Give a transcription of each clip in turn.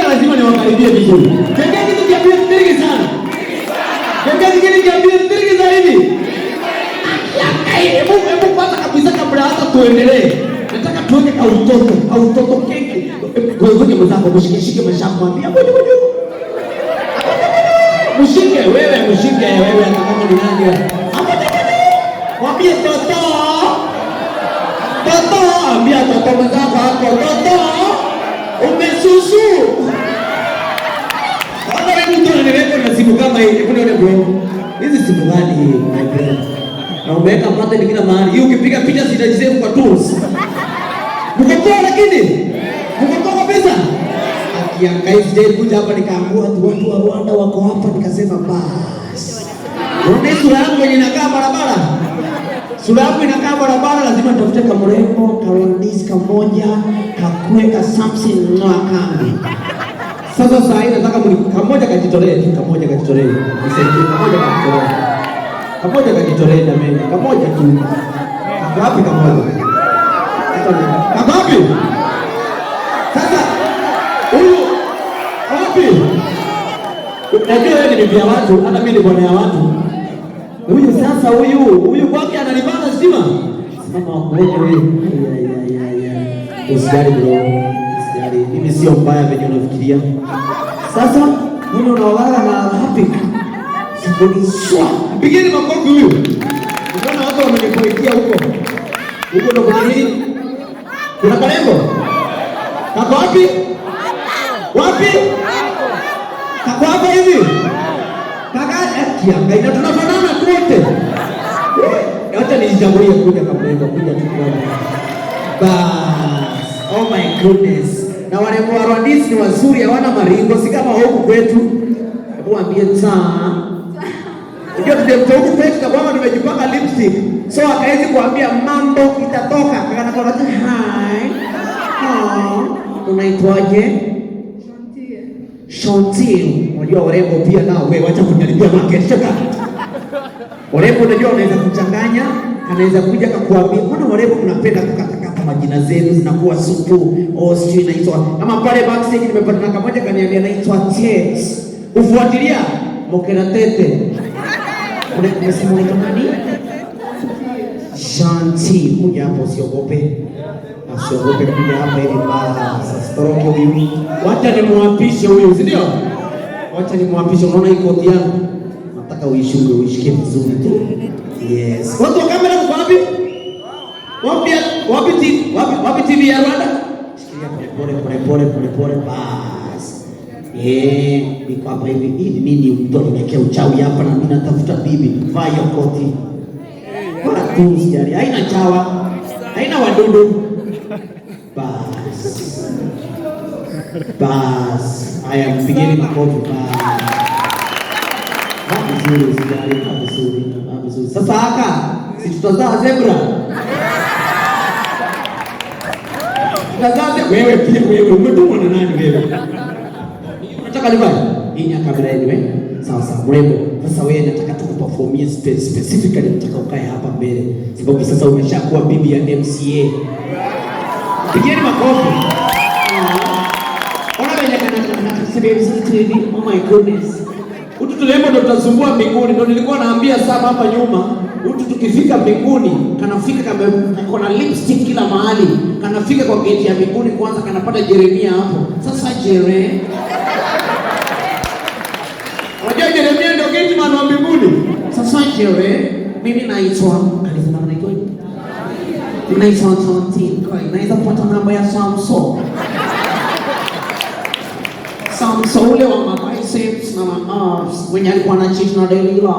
lazima niwakaribie vizuri. Kengele kitu cha pili mtiriki sana. Kengele kitu cha pili mtiriki zaidi. Hebu kwanza kabisa kabla hata tuendelee. Nataka tuone kautoto keke. Ngoja mzangu mshike mashamba mwambie ngoja. Mshike wewe kama ni nani? Mwambie toto. Ambia toto mzangu hapo toto. Umesusu. Na simu kama hii, hebu nione bro. Hizi simu gani hii? Na umeweka pata ni kila mahali. Hii ukipiga picha zitajisevu kwa tools. Mkopoa lakini. Mkopoa kabisa. Akiangalia sije kuja hapa nikaamua watu wa Rwanda wako hapa nikasema basi. Unaona sura yangu yenye inakaa barabara? Sura yangu inakaa barabara, lazima nitafute kamrembo, karondis kamoja, kakuweka something noa kambi. Sasa hii nataka kamoja kajitolee. Kamoja kajitolee jamani. Kamoja tu. Wapi kamoja? Wapi? Sasa huyu wapi? Unajua wewe ni vya watu, hata mimi ni bwana ya watu. Huyu sasa huyu kwake analibana stima. Simama wakuone wewe. Usijali bro. Mimi sio mbaya venye unafikiria. Sasa mimi unaolala na happy. Sikuniswa. Pigeni makofi huyu. Unaona watu wamenipoikia huko. Huko ndo kuna nini? Kuna kalembo? Kako wapi? Wapi? Kako hapa hivi? Kaka kiangalia tunafanana wote. Hata nijichagulie kuja kalembo kuja tukua. Oh my goodness. Na wale Rwandese ni wazuri, hawana maringo, si kama huku kwetu. Hebu ambie taa. Ndio ndio huku kwetu kama tumejipaka lipstick. So akaanza kuambia mambo itatoka. Akana tu hi. Unaitwaje? Chantier. Unajua warembo pia nao wewe acha kujaribia market choka. Warembo unajua unaweza kuchanganya, anaweza kuja kukuambia mbona warembo tunapenda kukata majina zenu zinakuwa supu au sio inaitwa kama pale backstage nimepata kamoja kaniambia naitwa Tets. Ufuatilia Mokera Tete. Unasema ni nani? Shanti kuja hapo usiogope. Usiogope kuja hapa ili basi stroke huyu. Wacha nimwapishe huyu, si ndio? Wacha nimwapishe, unaona hii koti yangu. Nataka uishike vizuri tu. Yes. Watu wa kamera kwa wapi? Wapi TV ya Rwanda? Shikilia pole basi. Niko hapa hivi mimi mtu nimekea uchawi hapa na mimi natafuta bibi. Vaa hiyo koti. Bora tu sijali. Haina chawa. Haina wadudu. Bas. Haya mpigeni makofi basi. Vizuri sijali. Sasa haka si tutazaa zebra. Tazama wewe pia umetumwa na nani wewe? Unataka nifanye? Hii kamera yenu sawa mrembo. Sasa wewe nataka tukuperformie specifically nataka ukae hapa mbele. Sababu sasa umeshakuwa bibi ya MCA. Pigeni makofi. Ona wewe kana TV. Oh my goodness. Utu tulembo ndo tutasumbua mbinguni. Ndo nilikuwa naambia sana hapa nyuma. Utu tukifika mbinguni, kanafika kama lipstick kila mahali. Kanafika kwa gate ya mbinguni kwanza kanapata Jeremia hapo. Sasa Unajua Jeremia ndio gate man wa mbinguni. Sasa mimi naitwa alisema naitwa Chantin. Kwa naweza kupata namba ya Samson ule wa biceps na arms when alikuwa na cheat na Delila.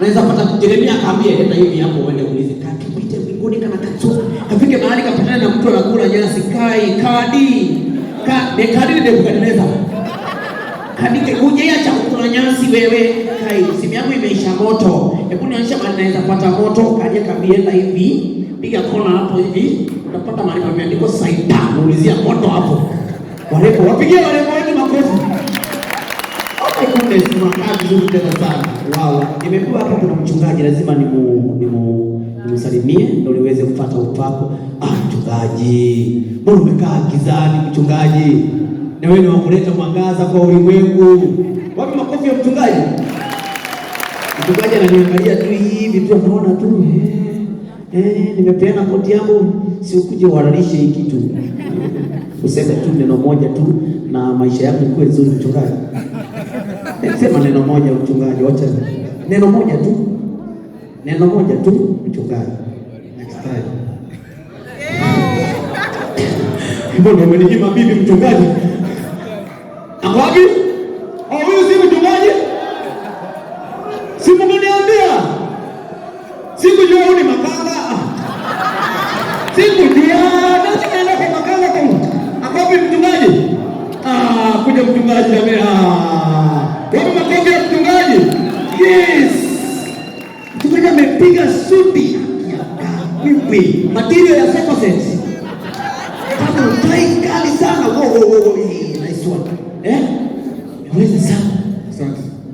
Naweza pata Jeremia akaambia nenda hivi hapo uende ulize kakipite mbinguni kana katu. Kapige mahali kapatana na mtu anakula nyasi kadi ndio kutengeneza. Kadi kuje acha kukula nyasi wewe. Simu yangu imeisha moto. Hebu nionyesha mahali naweza pata moto. Kaje kabienda hivi. piga kona hapo hivi, utapata mahali pameandikwa Saida, muulizia moto hapo. Warembo, wapigie warembo wetu makofi. Oh my goodness, tunakaa vizuri tena sana. Wow, nimekuwa hapa kuna mchungaji lazima nimusalimie ndio niweze kupata upako. Mchungaji, mbona umekaa gizani mchungaji? Na wewe ni wa kuleta mwangaza kwa ulimwengu. Wapi makofi ya mchungaji? Mchungaji ananiangalia tu hivi tu, anaona tu nimepeana koti yangu, si ukuje uhalalishe hiki tu. Useme tu neno moja tu na maisha yako ikuwe nzuri mchungaji. Sema neno moja mchungaji, acha. Neno moja tu. Neno moja tu mchungaji. Next time. Mbona umeninyima bibi mchungaji? Wapi? Huyu si mchungaji? Siku mniambia. Sikujua huyu ni makanga. Sikujua. Nasi naenda kwa makanga kwa. Wapi mchungaji? Kuja mchungaji jamani. Wapi makofi ya mchungaji? Yes. Mchungaji amepiga suti. Vipi? Material ya second. Kama utai kali sana. Wow. Nice one. Mwezi sana.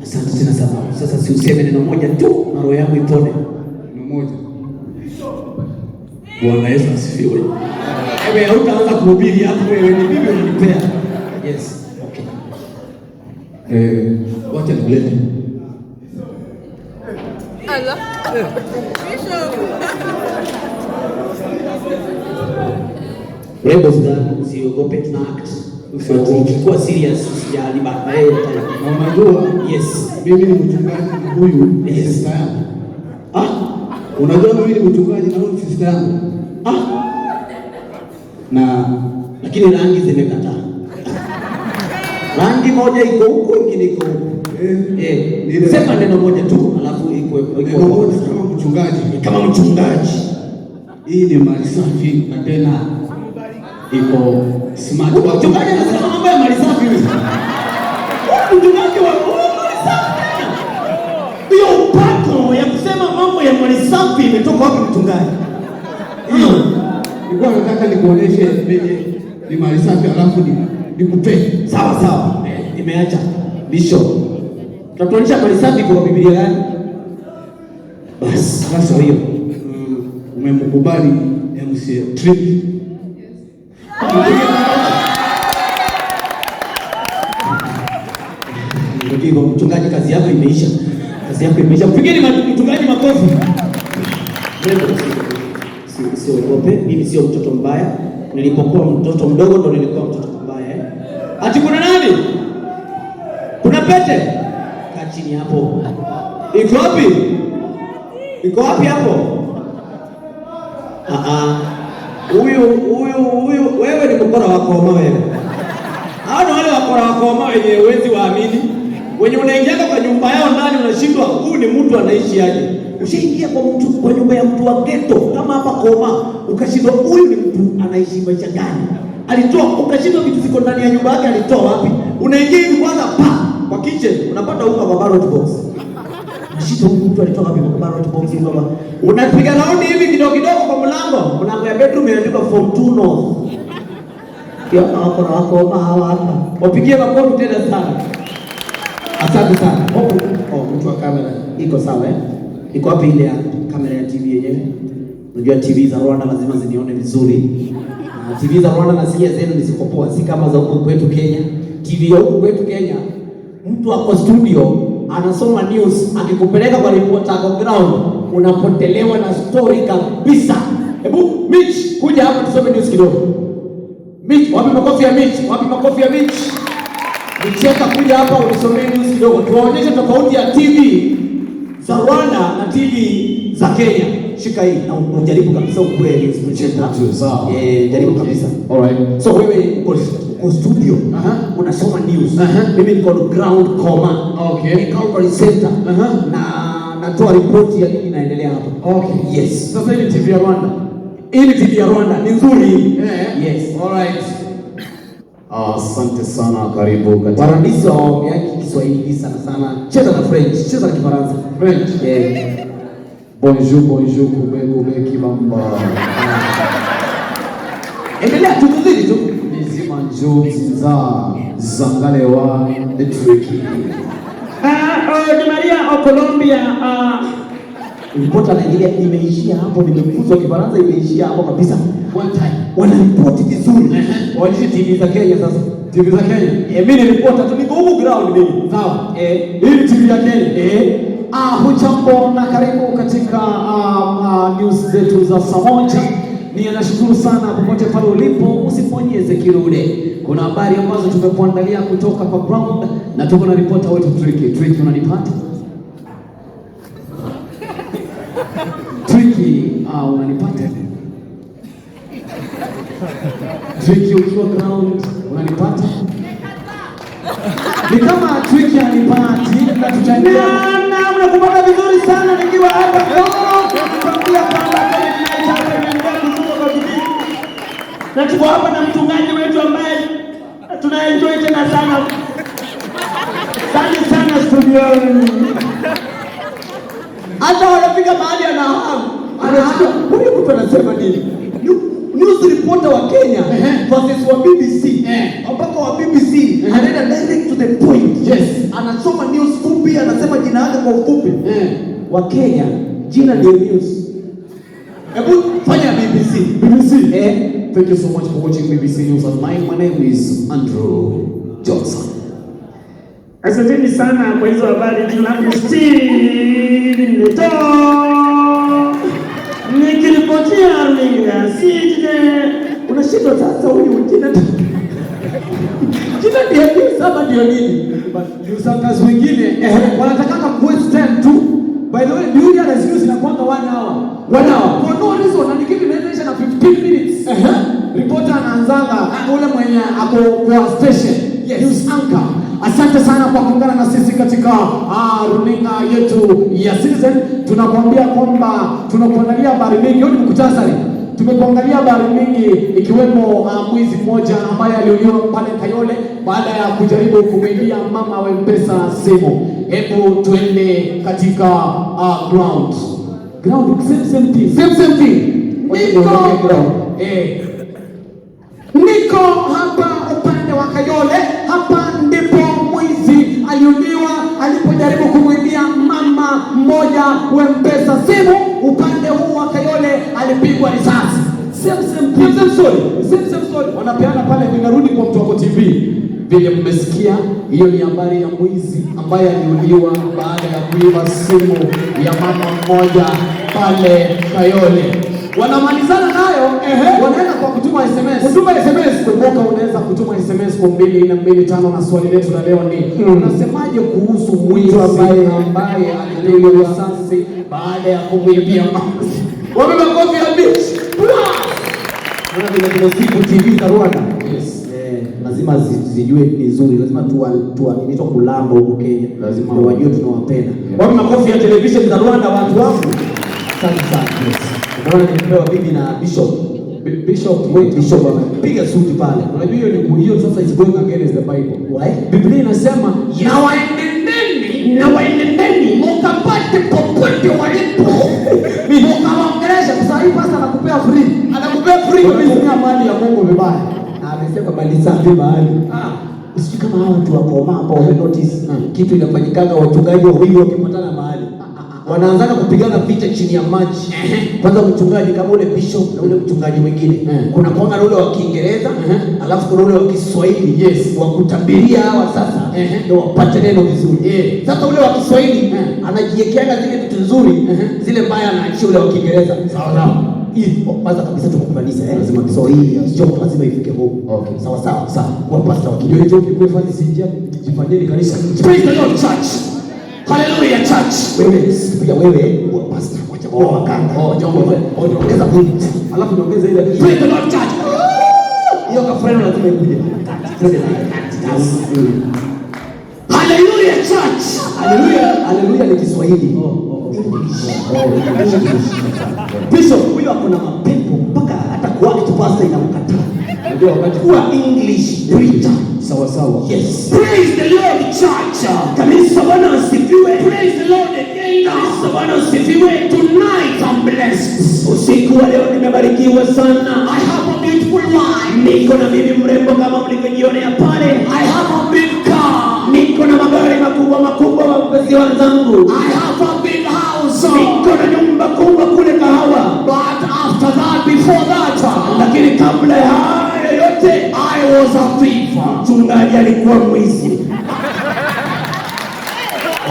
Asante tena sana. Sasa si useme neno moja tu na roho yangu ipone. Neno moja. Bwana Yesu asifiwe. Wewe hutaanza kuhubiri hapo, wewe ni bibi unanipea. Yes. Okay. Wacha nikulete. Allah. Rembo zangu usiogope, tuna act. Ukikuwa serious usijali baadaye. Na unajua, yes, mimi ni mchungaji huyu ni sister yangu. Unajua mimi ni mchungaji na huyu sister yangu. Na lakini rangi zimekataa. Rangi moja iko huko, nyingine iko huko. Sema neno moja tu alafu iko neno moja kama mchungaji. Kama mchungaji. Hii ni mali safi na tena iko smart. Mchungaji anasema mambo ya mali safi hivi. Mchungaji wa mali safi. Hiyo upako ya kusema mambo ya mali safi imetoka wapi mchungaji? Nilikuwa nataka nikuoneshe ni mali safi alafu nikupe. Sawa. Nimeacha. Bishop. Tutatuonyesha mali safi kwa Biblia gani? Basi, sasa hiyo. Umemkubali MC Trip. Ndio mchungaji, kazi yako imeisha. Mpigeni mchungaji makofi. Usiogope, mimi sio mtoto mbaya. Nilipokuwa mtoto mdogo ndo nilikuwa mtoto mbaya. Ati kuna nani? Kuna pete? Kaa chini hapo. Iko wapi hapo? Huyu wewe ni mkora wako wewe. Hao wale wakora wako wenye uwezi waamini. Wenye unaingia kwa nyumba yao ndani unashindwa huyu ni mtu anaishi aje. Ushaingia kwa nyumba ya mtu wa ghetto kama hapa Koma, ukashindwa huyu ni mtu anaishi maisha gani? Alitoa ukashindwa vitu viko ndani ya nyumba yake alitoa wapi? Unaingia hivi kwanza kwa kitchen unapata unga kwa ballot box. Shida mtu alitoka wapi kwa ballot box hivi baba? Unapiga raundi hivi kidogo kwa mlango ya bedroom imeandikwa form 2 no. Kia wako hapa. Wapigie makofi tena sana. Asante sana. Mtu wa kamera iko sawa Iko wapi ile kamera ya TV yenyewe? Unajua TV za Rwanda lazima zinione vizuri. TV za Rwanda na zile zenu nisikopoa, si kama za huko kwetu Kenya. TV ya huko kwetu Kenya, mtu ako studio anasoma news, akikupeleka kwa reporter kwa ground, unapotelewa na story kabisa. Hebu Mitch, kuja hapa tusome news kidogo. Mitch, wapi makofi ya Mitch? Nicheka kuja hapa unisome news kidogo. Tuwaonyeshe tofauti ya TV za Rwanda na TV za Kenya. Shika hii na ujaribu kabisa ukweli sawa. Jaribu kabisa. Alright. So wewe uko studio, unasoma news. Mimi niko ground Koma. Okay. Niko kwa center. Na natoa ripoti ya nini inaendelea hapa. Okay. Yes. Sasa hii TV ya Rwanda. Hii TV ya Rwanda ni nzuri. Yes. Alright. Asante sana, karibu katika paradiso ya Kiswahili sana. Cheza na French, cheza na Kifaransa. French. Bonjour, kumbe kibamba. Endelea tukuzidi tu. Nizima njozi zangalewa tricky. Di Maria o Colombia. Ripoti anaingilia imeishia hapo, nimefuzwa Kifaransa imeishia hapo kabisa. One time. Wanaripoti vizuri. Waandishi TV za Kenya sasa. TV za Kenya. Mimi ni reporter tu, niko huko ground mimi. Sawa. Hii TV ya Kenya. Hujambo na karibu katika news zetu za saa moja. Ninashukuru sana popote pale ulipo, usiponyeze kirude. Kuna habari ambazo tumekuandalia kutoka kwa ground na tuko na reporter wetu Tricky, unanipata? Tricky, unanipata? Tricky ukiwa ground, unanipata? Ni kama Tricky anipati na tutaendelea. Mnakupata vizuri sana nikiwa hapa kuambia kwamba tunataka kuendelea kuzuka kwa bidii. Na tuko hapa na mchungaji wetu ambaye tunaenjoy tena sana. Asante sana studio. Hata wanafika mahali anahamu. Huyu mtu anasema nini? News reporter wa Kenya versus wa BBC. Mpaka wa BBC anaenda direct to the point. Yes. Anasoma news fupi, anasema jina lake kwa ufupi. Wa Kenya jina ndio news. Hebu fanya BBC. Thank you so much for watching BBC News Online. My name is Andrew Johnson. Asanteni sana kwa hizo habari. Jina langu Steve Leto. Nikiripotia runinga Citizen. Unashindwa sasa huyu jina ndio sasa ndio nini? News anchors wengine wanataka voice time tu. By the way, dunia na news inakuanga 1 hour. 1 hour. For no reason, na nikitu inaisha na 15 minutes. Reporter anaanzanga ule mwenye ako kwa station. Yes. News anchor. Asante sana kwa kuungana na sisi katika runinga yetu ya Citizen. Tunakuambia kwamba tunakuangalia habari mingi. Hiyo ni mkutasari. Tumekuangalia habari mingi ikiwemo mwizi mmoja ambaye aliuliwa pale Kayole baada ya kujaribu kumwibia mama wa M-Pesa simu. Hebu tuende katika ground. Same thing. Niko hapa upande wa Kayole. Hapa ndipo mwizi aliuliwa alipojaribu kumwibia mama mmoja wa M-Pesa simu. Upande huu wa Kayole alipigwa risasi. Same story. Wanapeana pale, vinarudi kwa Mtwako TV. Vile mmesikia, hiyo ni habari ya mwizi ambaye aliuliwa baada ya kuiba simu ya mama mmoja pale Kayole. Wanamalizana nayo, wanaenda kwa kutuma SMS. Kumbuka unaweza kutuma SMS kwa 2425 na swali letu la leo ni unasemaje kuhusu mwizi ambaye alipigwa risasi baada ya kumwibia mama? Wapi makofi ya bitch? Kuna vile siku TV za Rwanda. Yes. Lazima zijue vizuri, lazima tuanitwa kulamba huko Kenya. Lazima wajue tunawapenda. Wapi makofi ya television za Rwanda watu wangu? Asante sana. Bwana nimepewa bibi na Bishop piga suti pale. Unajua hiyo sasa is going against the Bible. Why? Biblia inasema na waendeni mkapate popote walipo. Mkawaongelesha kwa sababu pasta anakupea free kutumia mali ya Mungu vibaya. Amesema bali safi mahali. Usiji kama hao watu wako hapo notice kitu inafanyikaga, wachungaji wawili wakipatana mahali. Wanaanza kupigana vita chini ya maji. Kwanza mchungaji kama ule bishop na ule mchungaji mwingine. Kuna kwanga ule wa Kiingereza, alafu kuna ule wa Kiswahili. Yes, wa kutabiria hawa sasa ndio wapate neno vizuri. Sasa ule wa Kiswahili anajiekeaga zile vitu nzuri, zile mbaya anaachia ule wa Kiingereza. Sawa. Hii kwanza kabisa tukukubalisa lazima Kiswahili sio lazima ifike huko. Okay, sawa. Kwa pastor wakijua hiyo kifanye sija jifanyeni kanisa. Praise the Lord church. Hallelujah church. Wewe kwa pastor kwa wakanga. Ongeza point. Alafu niongeze ile praise the Lord church. Hiyo kafreno lazima ikuje. Hallelujah church. Hallelujah ni Kiswahili. Bishop huyo ako na mapepo mpaka hata kwa kitu pastor inamkataa. ndio wakati kuwa English preacher. sawa sawa. Yes. Praise the Lord church. Kanisa Bwana asifiwe. Praise the Lord again. Kanisa Bwana asifiwe. Tonight I'm blessed. Usiku wa leo nimebarikiwa sana. I have a beautiful wife. Niko na bibi mrembo kama mlivyojionea pale. I have a big car. Niko na magari makubwa makubwa wapenzi wenzangu. I have a big house. Niko na nyumba kubwa kule Kahawa. But after that, before that, lakini kabla ya hayo yote, I was a thief. Mchungaji alikuwa mwizi.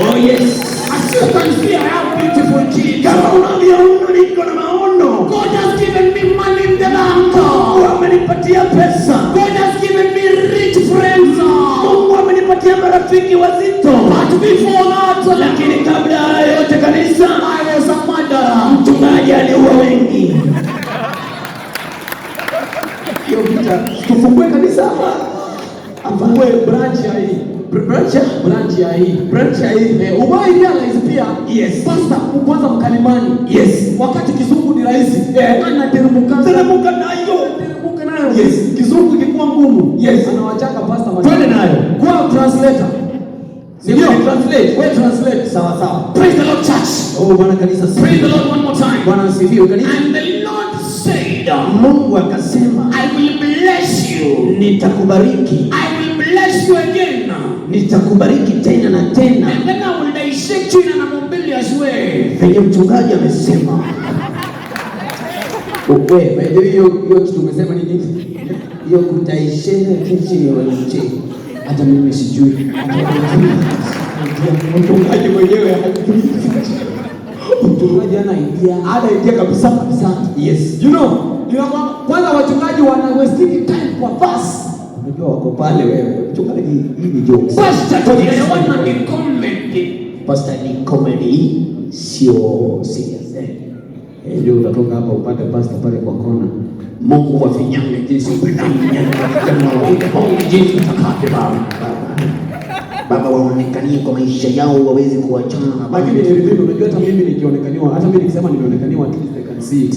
Oh yes. As you can see, I have beautiful kids. Kama unavyoona niko na maono. God has given me money in the bank. Mungu amenipatia pesa. God has given me rich friends. Mungu amenipatia marafiki wazito. But before that, lakini kabla ya yote kanisa, I was a murderer. Mchungaji aliua wengi. Tufungue kanisa hapa. Afungue branch ya hii. Branch ya hii. Ubai realize pia. Yes. Pastor kwanza mkalimani. Yes. Wakati kizungu ni rahisi. Anateremka nayo. Yes. Kizungu kilikuwa ngumu. Yes. Anawachaka pastor twende nayo. Kwa translator. Ndio translate. We translate. Sawa sawa. Praise the Lord church. Oh Bwana kanisa. Praise the Lord one more time. Bwana asifiwe kanisa. And the Lord said, Mungu akasema, I will bless you. Nitakubariki. I will bless you again. Nitakubariki tena na tena. And then I will dissect you in an umbilious way. Venye mchungaji amesema. Wewe hiyo kitu umesema ni nini? Hiyo kutaishene kichi ya wewe. Hata mimi sijui. Mchungaji mwenyewe hajui. Mchungaji ana idea kabisa. Yes. You know kwanza wachungaji wana waste time kwa bus. Unajua wako pale wewe. Mchungaji hii ni jokes. Pastor tunaona ni comedy. Pastor ni comedy, sio serious. Ndio utatoka hapa upate pastor pale kwa kona. Mungu wafinyange jinsi upendavyo Mungu jinsi utakavyo Baba waonekanie kwa maisha yao waweze kuachana na baki ni vipi. Unajua hata mimi nikionekaniwa, hata mimi nikisema nimeonekaniwa at least I can see it.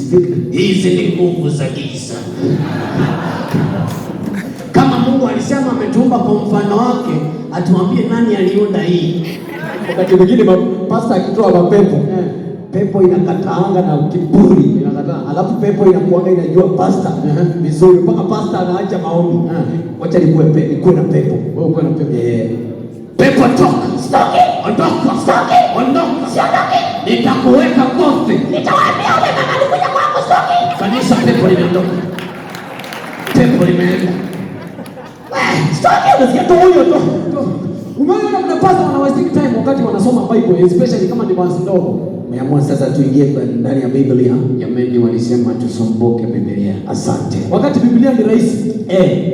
Hizi ni nguvu za giza. Kama Mungu alisema ametuumba kwa mfano wake, atuambie nani aliunda hii. Wakati mwingine pastor akitoa mapepo, pepo inakataanga na kiburi inakataa. Alafu pepo inakuanga inajua pastor vizuri mpaka pastor anaacha maombi. Wacha nikuwe na pepo. Wewe uko na pepo. Pepo toka, stoki, ondoka, stoki, ondoka, siondoki. Nitakuweka kofi. Nitawaambia wewe mama alikuja kwangu stoki. Kanisa pepo limeondoka. Pepo limeenda. Stoki, unasikia tu huyo tu. Umeona mnapasa wana waste time wakati wanasoma Bible, especially kama ni basi ndogo. Umeamua sasa tuingie ndani ya Biblia. Jamani walisema tusomboke Biblia. Asante. Wakati Biblia ni rahisi.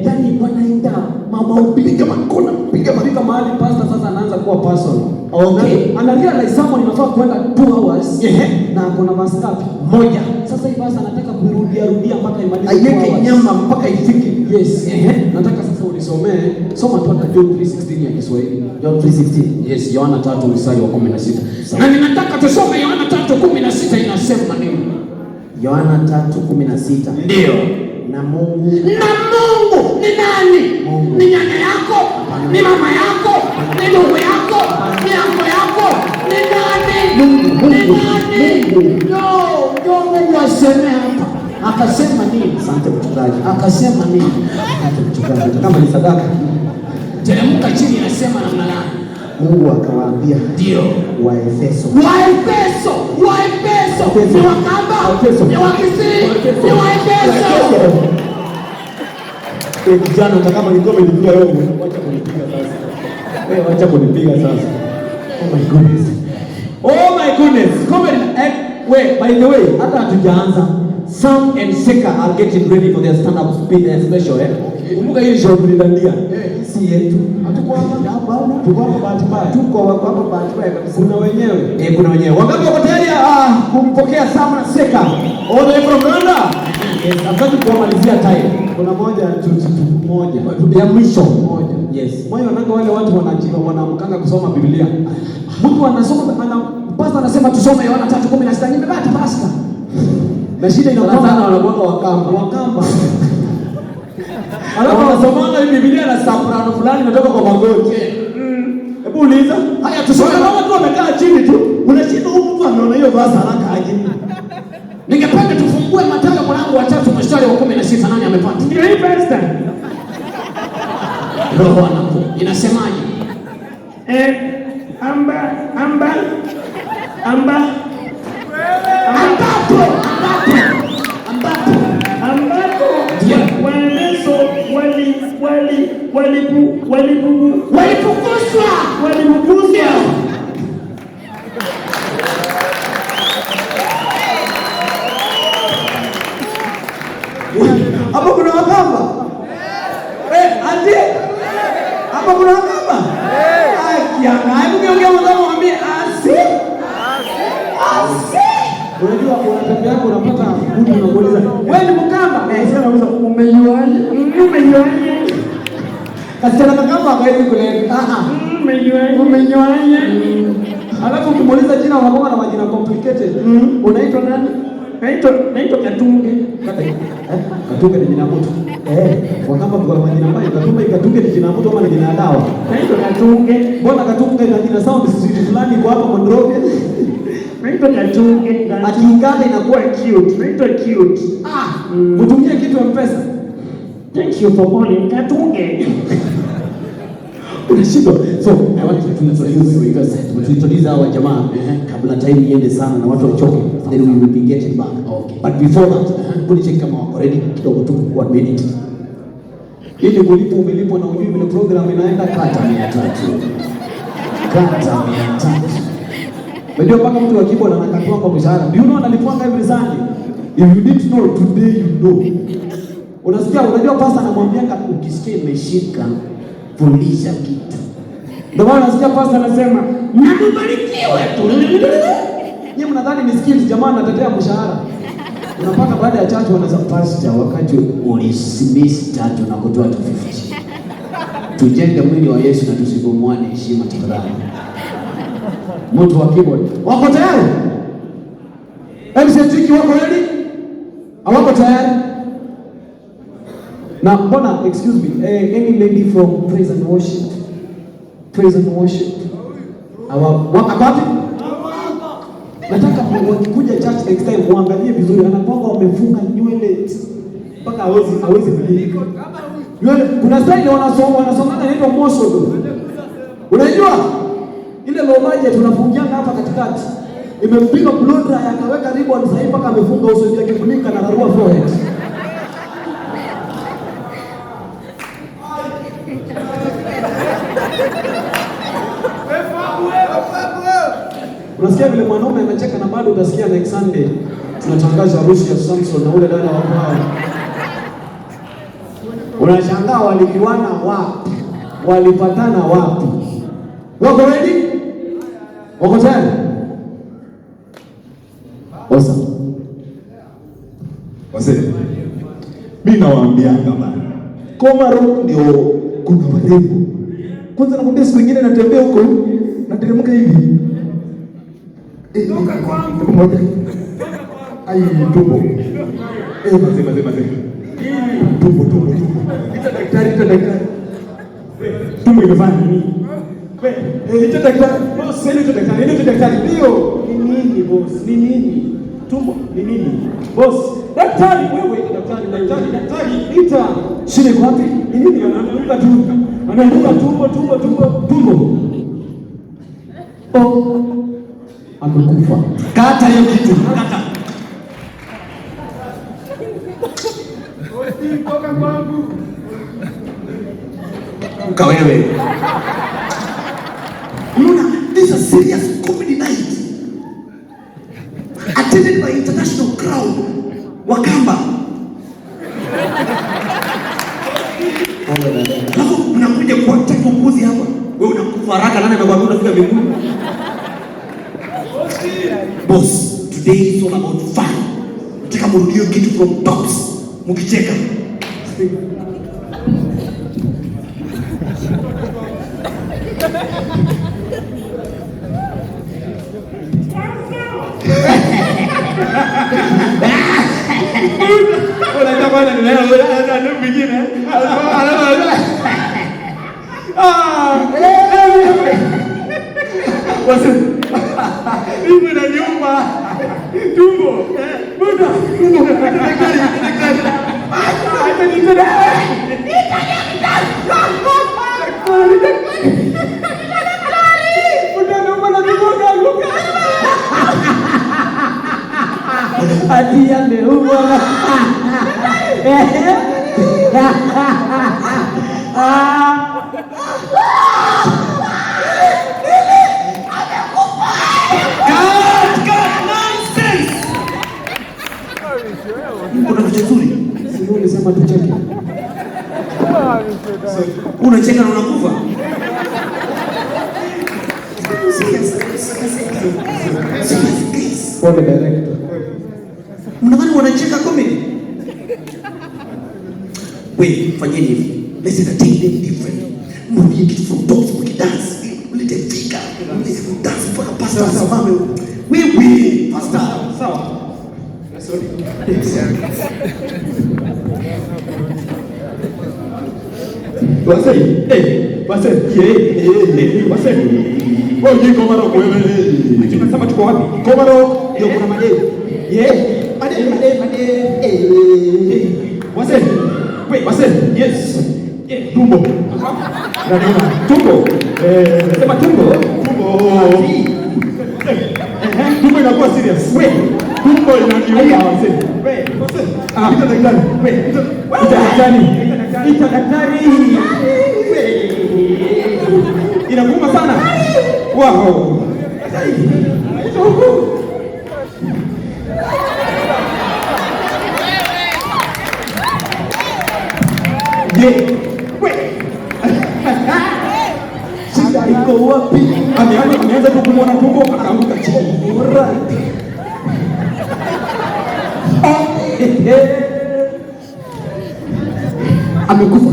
Yani wanaenda mama upiga makona, piga mahali pastor sasa anaanza kuwa person. Okay. Ana realize someone inafaa kwenda 2 hours. Na kuna verse ngapi? Moja. Sasa hii verse anataka kurudia mpaka imalize. Aiweke nyama mpaka ifike. Yes. Nataka sasa unisomee. Soma tu hata John 3:16 ya Kiswahili. John 3:16. Yes, Yohana 3:16. Na ninataka tusome Yohana 3:16 inasema nini? Yohana 3:16. Ndio. Na Mungu ni nani? Mungu. Ni nyanya yako? Ni mama yako? Ni ndugu yako? Ni anko yako? Ni nani? Mungu. Ndio Mungu aseme hapa. Akasema nini? Asante mchungaji. Akasema nini? Asante mchungaji. Kama ni sadaka. Teremka chini inasema namna gani? Mungu akawaambia ndio Waefeso. Ni Wakamba, ni Wakisii, ni Waefeso. Kijana hata kama ni ngome ni pia wewe wacha kunipiga sasa. Wewe wacha kunipiga sasa. Oh my goodness. Wait, by the way, hata hatujaanza. Sam and Seka are getting ready for their stand-up special. Kumbuka hii show mlilandia. Si yetu. Hatuko hapa bwana. Tuko hapa bahati mbaya. Kuna wenyewe. Kuna wenyewe. Wangapi wako tayari kumpokea Sam na Seka? All the way from Rwanda. Yes, after kumalizia time. Kuna moja ya mwisho moja. Yes. Moja wananga wale watu wanamkanga kusoma Biblia. Mtu anasoma pastor anasema tusome Yohana 3:16. Nimebaki pastor. Na shida inakuwa sana wanakuwa Wakamba. Alafu anasomanga hii Biblia na soprano fulani natoka kwa magoti. Hebu uliza. Haya tusome kama tu amekaa chini tu. Unashinda huyu mtu ameona hiyo verse haraka aje. Ningependa tufungue Mathayo mlango wa 3 mstari wa 16 nani amepata? Ndio hii pastor. Roho wangu inasemaje? Walipuguzwa. Hapo kuna wakamba? Ati? Hapo kuna wakamba? Kiana, hebu kiongea mwanzo mwambie asi. Unajua unatembea hapo unapata mtu anakuuliza, "Wewe ni mkamba?" Sasa unauliza, "Umejuaje?" Kasichana kama hawezi kuleta. Umejuaje? Alafu ukimuuliza jina unakuwa na majina complicated. Unaitwa nani? Naitwa Katunge. Katunge ni jina mtu. Wakamba kwa majina mbaya, Katunge ni jina mtu ama ni jina dawa? Naitwa Katunge. Mbona Katunge na jina sound sweet fulani kwa hapa Monrovia? Naitwa Katunge. Akiungana inakuwa cute. Naitwa cute. Utumie kitu M-Pesa. Thank you for calling Katunge. Unashindwa. So, I want you to introduce our jamaa kabla time iende sana na watu wachoke. Then we will be getting back. Okay. But before that, kuni check kama wako ready kidogo tu 1 minute. Ili umelipwa na ujui vile program inaenda kata 300. Kata 300. Ndio mpaka mtu wa keyboard anakatwa kwa mshahara. Do you know analipwanga every Sunday? If you didn't know today you know. Unajua pasta anamwambia ukisikia imeshika fundisha kitu. Ndio maana unasikia pasta anasema mnabarikiwe tu. Nyinyi mnadhani ni skills jamaa anatetea mshahara. Unapata baada ya church wanasema pasta wakati ulisimisi church na kutoa 250. Tujenge mwili wa Yesu na tusibomwane heshima tafadhali. Mtu wa keyboard. Wako tayari? MCTiki wako ready? Hawako tayari? Na mbona, excuse me, any lady from praise and worship? Praise and worship. Wakati? Nataka wakikuja church next time muangalie vizuri, anakuanga wamefunga nywele mpaka hawezi kulia. Nywele kuna style wanasomana inaitwa mosodo. Unajua? Ile lomaje tunafungianga hapa katikati. Imempiga blow dry akaweka ribbon sasa mpaka amefunga uso wake kifunika na rarua forehead. Unasikia vile mwanaume anacheka na bado utasikia next Sunday tunatangaza harusi ya Samson na ule dada wa kwao. Unashangaa walijuana wapi? Walipatana wapi? Wako ready? Wako tayari? Awesome. Wase. Mimi nawaambianga bana. Komaro ndio kuna warembo. Kwanza nakwambia siku nyingine natembea huko nateremka hivi. Toka kwangu. Moja. Ai tumbo. Mazee. Tumbo. Ita daktari. Tumbo imefanya nini? Ita daktari. Boss, ita daktari. Ndio. Ni nini boss? Ni nini? Tumbo ni nini? Boss, daktari wewe daktari. Ita. Shida iko wapi? Ni nini anaanguka tumbo? Anaanguka tumbo. Oh. Amekufa. Kata hiyo kitu. Kata. Toka kwangu. Wewe. This is a serious comedy night attended by international crowd. Wakamba. Hapo mnakuja kuacha kumbuzi hapa. Wewe unakufa haraka, nani amekwambia unafika mbinguni? Boss, today is all about fun. Nataka mrudie kitu from tops. Mkicheka. Unataka bwana ni leo ndio mwingine. Wasa. Mimi na nyumba. Tumbo. Bwana, tumbo. Daktari. Hata nitenda. Hati ameumwa. Kuna kitu kizuri. Sio ulisema tucheke. Unacheka na unakufa. Pole director. Mnadhani wanacheka comedy? Wait, fanyeni hivi. Let's entertain them different. Mrudie kitu from dogs we dance. Mlete fika. Mlete dance for the pastor samame. Wewe, pastor. Sawa. Wasa, wasa, wasa. Wewe komaro wewe. Tunasema tuko wapi? Komaro ndio kuna madeni. Madeni. Wasa. Wait, wasa. Yes. Tumbo. Tumbo. Sema tumbo. Tumbo inakuwa serious. Wait. Tumbo inaniuma wasa. Wait, wasa. Ita daktari. Wait, ita daktari. Inakuuma sana. Wow. Shida iko wapi? Ameanza kumwona tumbo akaanguka chini. Amekufa.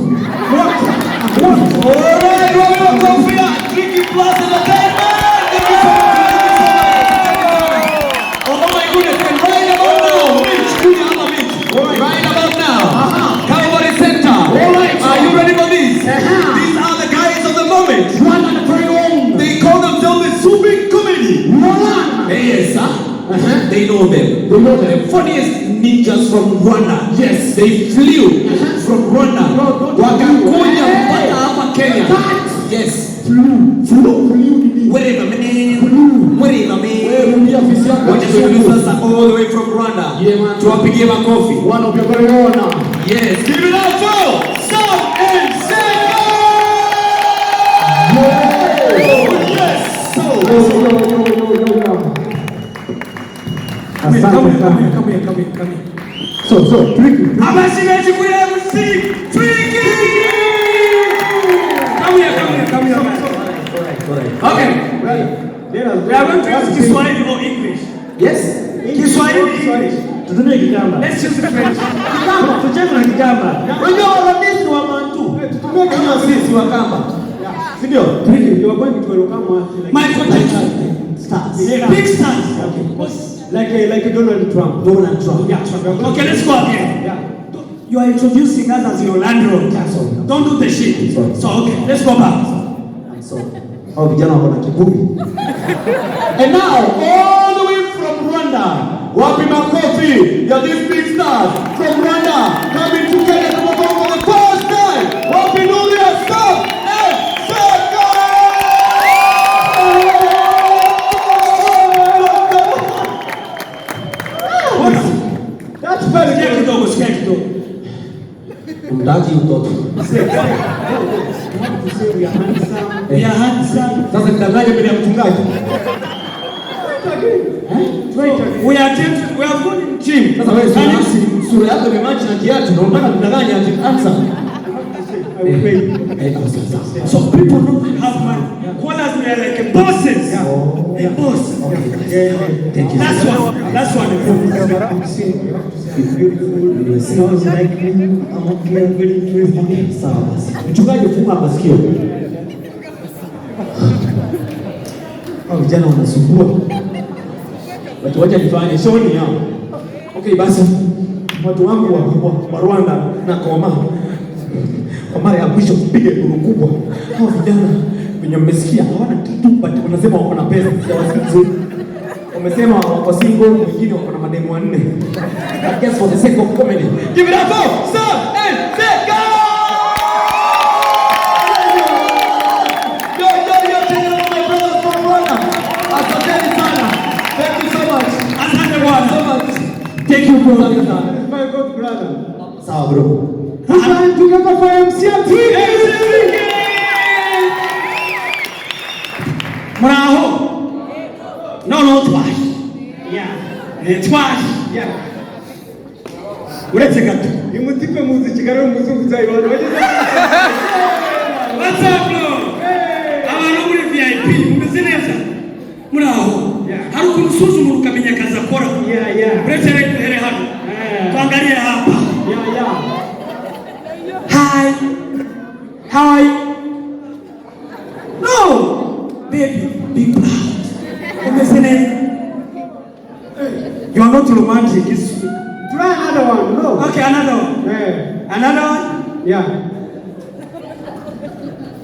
They call themselves the ZUBY COMEDY. Yes, sir. They know them. The funniest ninjas from Rwanda. Yes, they flew from Rwanda. Wakakuja mpaka hapa Kenya. Yes. Flew. Whatever man. Wajatuliza sasa all the way from Rwanda. Tuwapigie makofi. One of your very own. Yes. Give it up for Sam and Sam. Come here. So, tricky. Abasigaje kuri MC. Tricky. Come here. Okay. We are going to use Kiswahili or English. Yes. Kiswahili. Tutumie Kigamba. Let's use the French. Kigamba, tucheze na Kigamba. Unajua Warundi wa Bantu. Tutumie kama sisi wa Kamba. Sindio? Tricky, you are going to welcome Michael Jackson. stars. Big stars. Okay. Like Donald Trump. Yeah. Okay, let's go again. Yeah. You are introducing us as your landlord. Yeah, sorry. Don't do the shit. Sorry. So okay, let's go back. Hao vijana wako na kiburi. And now, all the way from Rwanda, wapi makofi ya these big stars from Rwanda coming to Kenya to perform for the first time. Wapi Nulia, stop and circle. That's very good. Sikia kidogo. Mtaji utoto. We are handsome. Sasa nidanganye mbele ya mchungaji. We are good in gym. Sasa wewe sura yako ni machi na kiatu na unataka kudanganya ati answer. So people don't have money. Call us, we are like bosses. A boss. Thank you. That's one. Sounds like me. I'm okay. I'm very interested. Sawa basi. Mchungaji funga masikio. Hao vijana wanasumbua. Watu waje nifanye shoni yao. Okay basi. watu wangu wa Rwanda na Koma, kwa mara ya mwisho kupiga duru kubwa. Hao vijana wenye mmesikia hawana kitu, but wanasema wako na pesa. Wamesema wako single, wengine wako na mademu 4. I guess for the sake of comedy, give it up for Sam and Seka. Yo, tell my brothers from Rwanda. Asante sana. Thank you so much. Asante bwana so much. Thank you brother. My good brother. Sawa bro. Put hand together for MCT. Muraho. No, twice. Yeah. Twice. Yeah. Uretse gato. Imutipe muzi Kigali umuzungu zayibana. What's up bro? Abantu muri VIP mumeze neza. Muraho. Hari ukusuzuma ukamenya kazi akora. Yeah. Uretse here hano. Tuangalie hapa. Yeah. Hi. How are you? No. Baby, be proud. You are not romantic. Try another one. No. Okay, another one. Yeah. Another one? Yeah.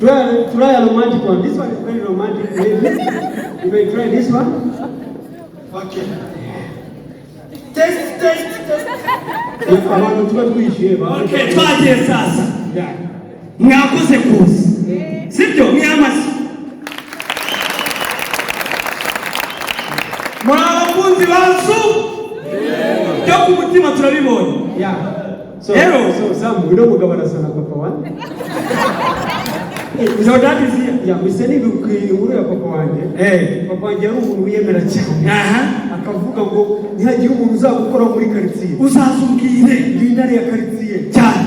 Try a romantic one. This one is very romantic. Maybe. You may try this one. Okay. Test. Okay, twaje sasa. Yeah. Mwakoze kuzi. Sibyo mwamasi. Mwabakunzi basu. Cyo ku mutima turabibonye. Yeah. So Sam, we don't mugabana sana papa one. So that is here. Yeah, we send you inkuru ya papa wanje. Papa wanje ari umuntu wiyemera cyane. Akavuga ngo ntihagiye umuntu uzagukora muri quartier. Uzazubwire ndindari ya quartier. Cyane.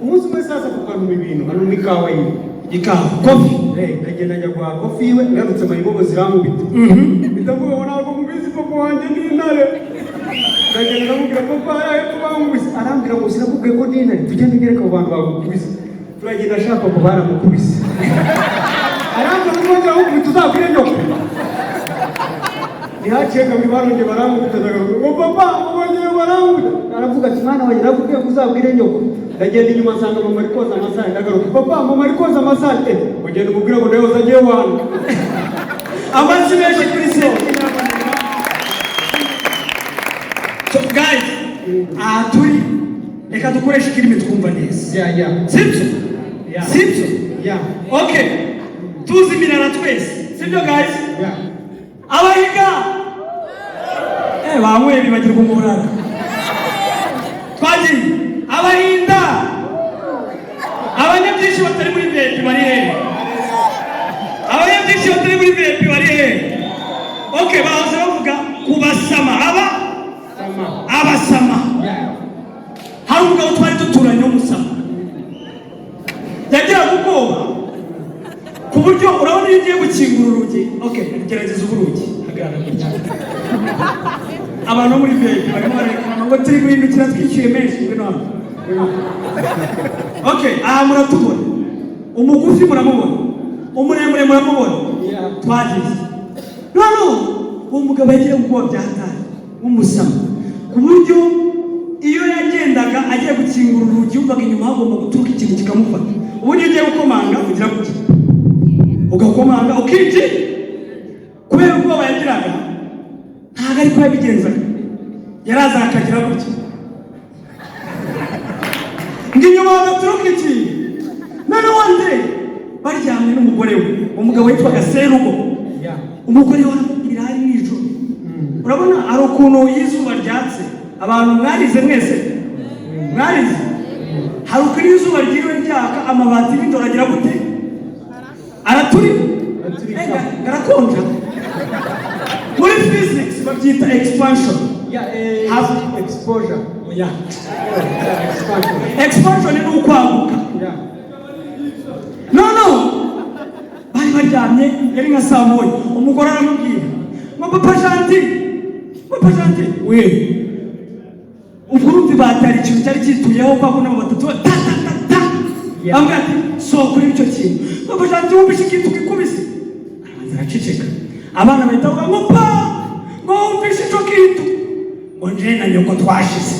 Umunsi umwe sasa kukanuma ibintu, hano ikawa yiwe. Ikawa, coffee. Ndagenda njya kwa coffee iwe, ngarutse mayibobo zirangubita. Bitavuga ngo ntabwo mubizi papa wanje ni intare. Ndagenda ndamubwira papa yaye kubangubise. Arambwira ngo sinakubwiye ko ni intare, tugende ngereka abo bantu bagukubise. Turagenda ashaka papa baramukubise. Arambwira ngo njya aho tuzabwire nyoko. Nihaceka bibaronge barangubita ngo papa ubonye barangubita. Aravuga ati mwana wanjye nakubwiye ko uzabwire nyoko. Ndagenda inyuma nsanga mama ari koza amasahani, ndagaruka papa mama ari koza amasahani. Ugenda umubwira ngo nawe uzagiye wanyu. Amazi menshi kuri se. So guys, turi reka dukoreshe kirimi twumva neza. Yeah. Sibyo? Yeah. Sibyo? Yeah. Okay. Tuzimirana twese. Sibyo guys? Yeah. Abahiga. Bamwe bibagirwa umurara. Twagiye. Abahinda. Abanyabyinshi batari muri VIP bari he? Abanyabyinshi batari muri VIP bari he? Okay, bahoze bavuga kubasama abasama. Hari umugabo twari duturanye umusama. Yagiraga ubwoba ku buryo urabona iyo ugiye gukingura urugi. Okay, gerageza urugi. Abantu muri VIP barimo barekana ngo turi guhindukira twishyuye menshi ngwino hano. Okay, muratubona. Umugufi muramubona. Umuremure muramubona. Twagize. No. Umugabo yagiye ubwoba byatari. Umusama. Ku buryo iyo yagendaga agiye gukingura urugi yumvaga inyuma hagomba guturuka ikintu kikamufata. Ubundi ugiye gukomanga ugira gutya. Ugakomanga ukiti. Kubera ubwoba yagiraga ntabwo ari ko yabigenzaga. Yaraza akagira gutya. Nginyuma bagaturuka iki. None wande baryamye n'umugore we. Umugabo witwaga Serugo. Umugore we aramubwira hari nijoro. Urabona ari ukuntu yizuba ryatse. Abantu mwarize mwese. Mwarize. Hari ukuntu izuba ryiriwe ryaka amabati y'indoro agira gute. Araturi. Garakonja. Muri physics babyita expansion. Has exposure. Expansion ni ukwaguka. No. Bari baryamye yari nka saa moya. Umugore aramubwira ngo papa janti we ukurumvi batari ikintu cyari kituyeho kwa kuna batatu ambwa ati so kuri icyo kintu papa janti wumvise ikintu kikubise araceceka. Abana bahita bavuga ngo wumvise icyo kintu onje na nyoko twashize.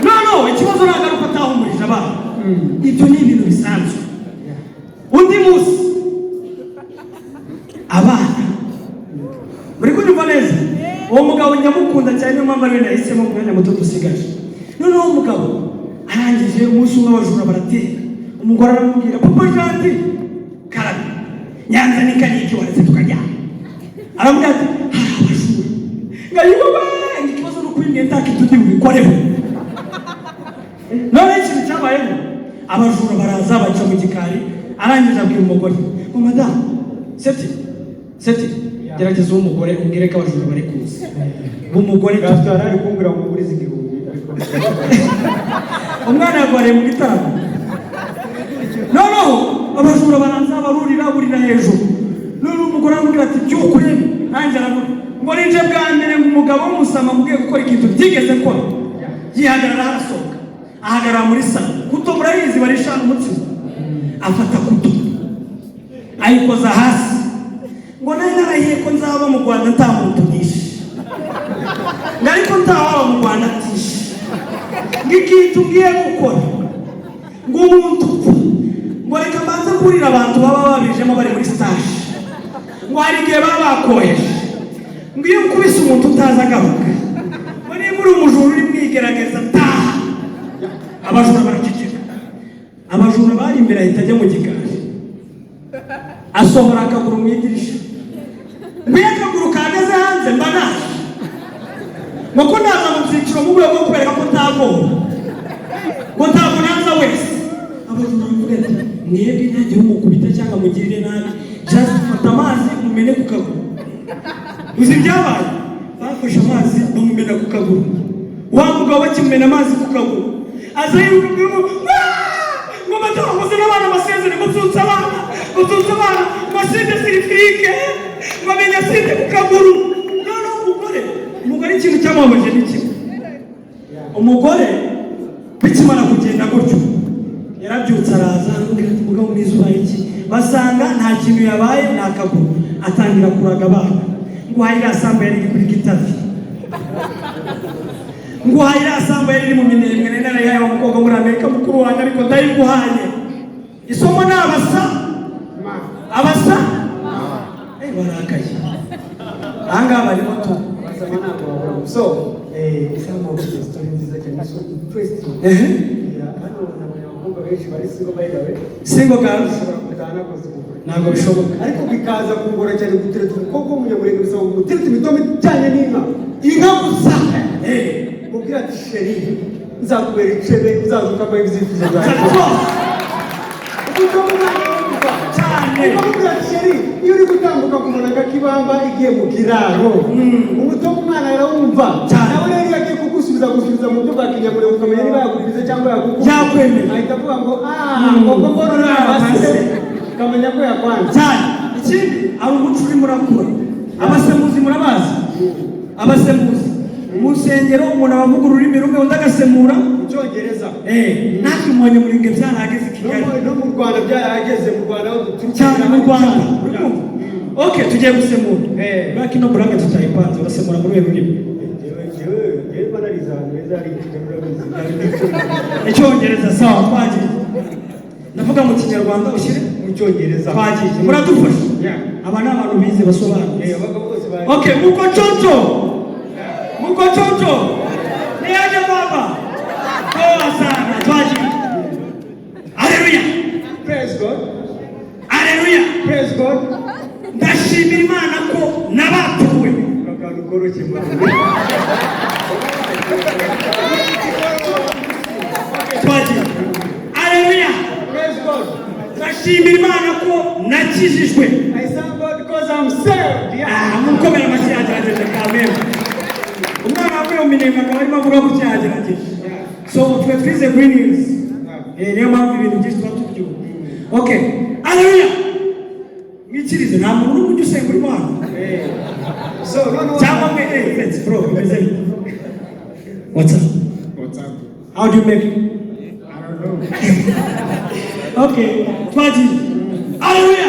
No, ikibazo nagaruka atahumurije abantu. Ibyo ni ibintu bisanzwe. Undi munsi abana muri kunyumva neza, uwo mugabo nyamukunda cyane, niyo mpamvu ariwe nahisemo umwanya muto dusigaje. Noneho uwo mugabo arangije umunsi umwe abajura baratera, umugore aramubwira, papa janti karabe nyanza nikaniki waretse tukajyana. Aramubwira ati abajura ngayuba ikibazo no kwimye ntaki tudi ubikoreho. None ikintu cyabayeho, abajura baraza baca mu gikari, arangije abwira umugore, madamu seti gerageza umugore umbwire ko abajura bari kuza. Umugore Gaston ari kumbwira ngo muri zigihumbi umwana yagwariye mu gitaramo. Noneho abajura baranza burira hejuru. None umugore aramubwira ati byukuri nanjye aravuga ngo ninje bwa mbere ngo umugabo w'umusama mubwiye gukora ikintu byigeze kora. Yihagarara harasohoka, ahagarara muri salo, kuto murayizi barishana umutsima, afata kuto ayikoza hasi ngo narahiye ko nzaba mu Rwanda nta muntu nyinshi, ariko ntawa mu Rwanda tishi ngikintu ngiye gukora ngo umuntu ngo reka mbanze kurira abantu baba babijemo bari muri stage, ngo hari igihe baba bakoheje ngo iyo ukubise umuntu utaza agaruka ngo niba uri umujura uri mwigerageza taha. Abajura barakikira, abajura bari imbere ahita ajya mu gikari, asohora akaguru mu idirisha, mbiye akaguru kageze hanze mba naje ngo ko naza mu byiciro mu rwego rwo kubereka ko ntagomba ngo ntabwo naza wese. Abajura baravuga ati mwebwe ntagira umukubita cyangwa mugirire nabi, just fata amazi mumene ku kaguru. Uzi ibyabaye? Bafashe amazi bamumena ku kaguru, wa mugabo bakimena amazi ku kaguru aza yirukamo ngo madamu muze n'abana basezere mututse abana masinde sirifike bamenya sinde ku kaguru. None umugore ikintu cyamubabaje ni kimwe, umugore bikimara kugenda gutyo yarabyutse araza amubwira ati mugabo mwiza ubaye iki, basanga nta kintu yabaye, nta kaguru, atangira kuraga abana ngo hayira asamba yari kuri gitavi, ngo hayira asamba yari mu minembwe nene yayo umukobwa muri Amerika mukuru wanjye, ariko ndayiguhaye isomo ni abasa barakaye ahangaha barimo tu so isamo story nziza cyane, so interesting. Hano n'abakobwa benshi bari single girls bakutana ntabwo bishoboka, ariko bikaza kungora cyane gutereta umukobwa w'umunyamurenge bisaba gutereta imitome cyane n'inka gusa. Mubwira ati sheri nzakubera icebe uzazuka kwa ibyifuzo byawe mubwira ati sheri iyo uri gutambuka ku munaga kibamba igiye mu kiraro umutomo umwana yarawumva nawe rero yagiye kugusubiza mu buryo bwa kinyamurenge ukamenya niba yakubwiza cyangwa yakwemera, ahita avuga ngo ngo ukamenya ko yakwanze cyane. Ikindi ari umuco urimo urakura, abasemuzi murabazi, abasemuzi mu nsengero umuntu abavuga ururimi rumwe undi agasemura Icyongereza. Natwe mu banyamurenge byarahageze i Kigali, no mu Rwanda byarahageze, mu Rwanda aho duturuka cyane mu Rwanda. Okay, tugiye gusemura baki no buranga tutayipanze, urasemura muri uyu rurimi. Icyongereza sawa, twagiye. Ndavuga mu Kinyarwanda ushyire mu Cyongereza. Twagiye, muradufasha. Aba ni abantu bize basobanura. Okay, muko chocho ni aje baba poa sana, twagiye. Haleluya, praise God, haleluya, praise God. Ndashimira Imana ko nabatuwe bakadukoroke twagiye. Haleluya, praise God. Ndashimira Imana ko nakijijwe. I thank God because I'm saved. Mukomera amashyi yagerageje kamera. Umwana wavuye mu minembwe akaba arimo avuga ko cyagerageje. So twe twize green hills, niyo mpamvu ibintu byinshi tuba tubyumva. Okay, haleluya. Mwikirize nta muntu n'umwe ujya usenga uri hano. So cyangwa mwe let's bro bimeze bite? What's up? How do you make it? I don't know. Okay, twagiye. Haleluya.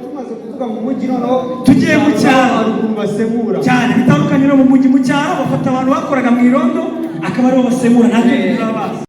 Tumaze kuvuga mu mujyi noneho tugiye mu cyaro haruguru basemura cyane bitandukanye no mu mujyi. Mu cyaro bafata abantu bakoraga mu irondo akaba aribo basemura, natwe turabazi.